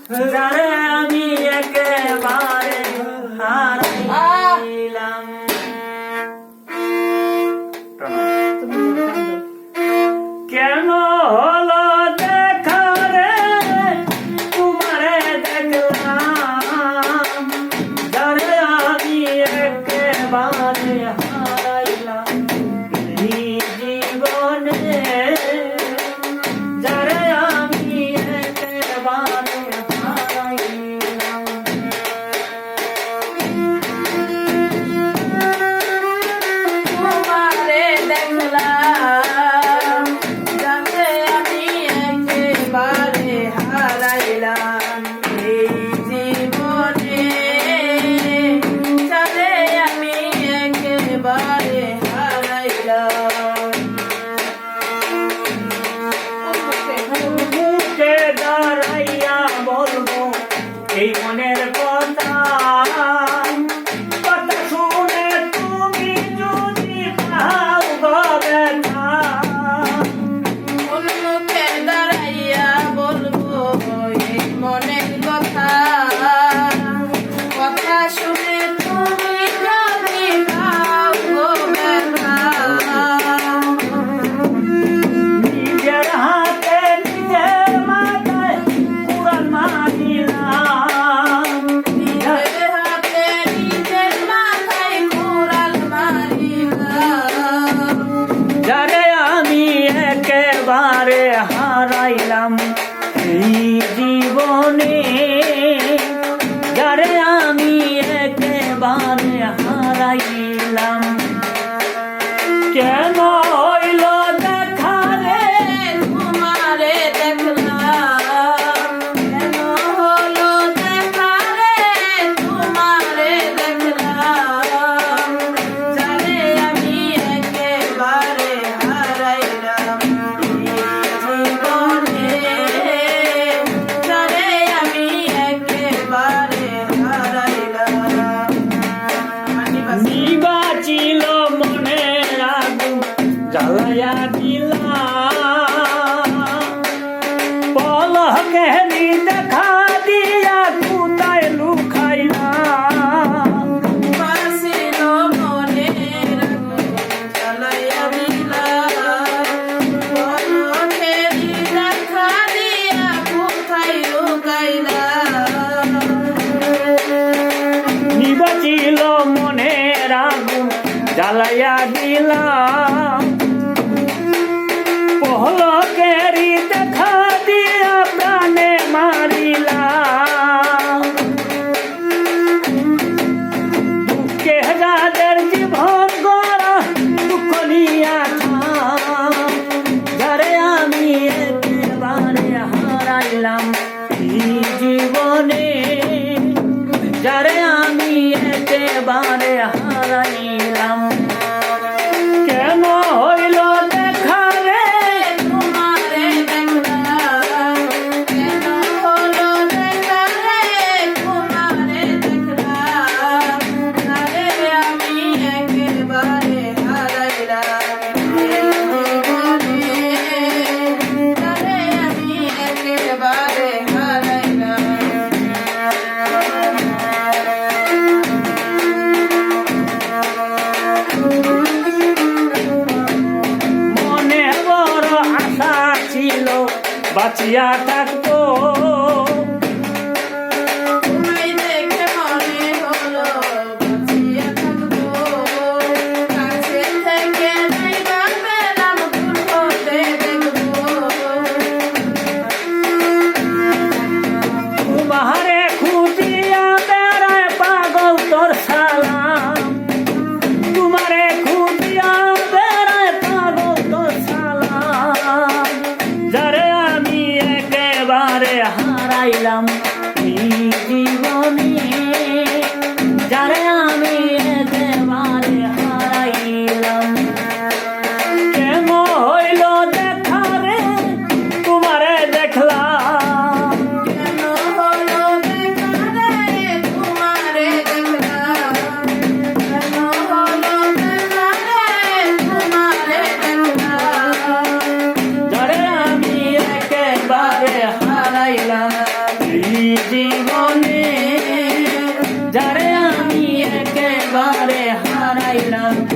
যারে আমি একেবারে হারাইলাম। কেন হলো দেখা রে তোমারে দেখলাম, যারে আমি একেবারে হারাইলাম এই জীবনে, যারে আমি একেবারে হারাইলাম। তোমারে দেখলাম, যারে আমি একেবারে হারাইলাম এই জীবনে, যারে আমি একেবারে হারাইলাম। মুখে দাঁড়াইয়া বলবো এই মনের কথা, কথা শুনে তুমি যদি পাও গো ব্যথা। মুখে দাঁড়াইয়া বলবো এই মনের কথা, কথা শুনে তুমি যদি পাও গো ব্যথা। নিজের হাতে নিজের মাথায় কুড়াল মারিলাম, নিজের হাতে নিজের মাথায় কুড়াল মারিলাম। যারে আমি একেবারে হারাইলাম এই জীবনে, যারে আমি একেবারে হারাইলাম। কেন হইল দেখা রে তোমারে দেখলাম, কেন হলো দেখা রে তোমারে দেখলাম, যারে আমি একেবারে হারাইলাম এই জীবনে, যারে আমি একেবারে হারাইলাম। নিবাচিল মনের আগুন জ্বালাইয়া দিলাম, পলকেরই দেখা দিয়া কোথায় লুকাইলাম। বাসিল মনের আগুন জ্বালাইয়া দিলাম, পলকেরই দেখা দিয়া কোথায় লুকাইলাম। নিবাচিল মনের আগুন জ্বালাইয়া দিলাম, পলকেরই দেখা দিয়া প্রাণে মারিলাম। দুঃখে যাদের জীবন গড়া দুঃখ নিয়া থাম, যারে আমি একেবারে হারাইলাম এই জীবনে, যারে আমি একেবারে হারাইলাম। কেন হইল দেখা রে তোমারে দেখলাম, কেন হলো দেখা রে তোমারে দেখলাম, যারে আমি একেবারে হারাইলাম এই জীবনে, যারে আমি একেবারে হারাইলাম। মনে বড় আশা ছিল বাঁচিয়া থাকবো, তোমায় দেখে মনে হলো বাঁচিয়া থাকবো, কাছে থেকে যাইবা পেলাম দূর হতে দেখবো। তোমারে খুঁজিয়া বেড়ায় পাগল তোর সালাম, তোমারে খুঁজিয়া বেড়ায় পাগল তোর সালাম, যারে আমি একেবারে হারাইলাম এই জীবনে, যারে আমি একেবারে হারাইলাম। কেন হইল দেখা রে তোমারে দেখলাম, কেন হলো দেখা রে তোমারে দেখলাম, কেন হলো দেখা রে তোমারে দেখলাম, যারে আমি একেবারে হারাইলাম এই জীবনে যারে আমি একেবারে হারাইলাম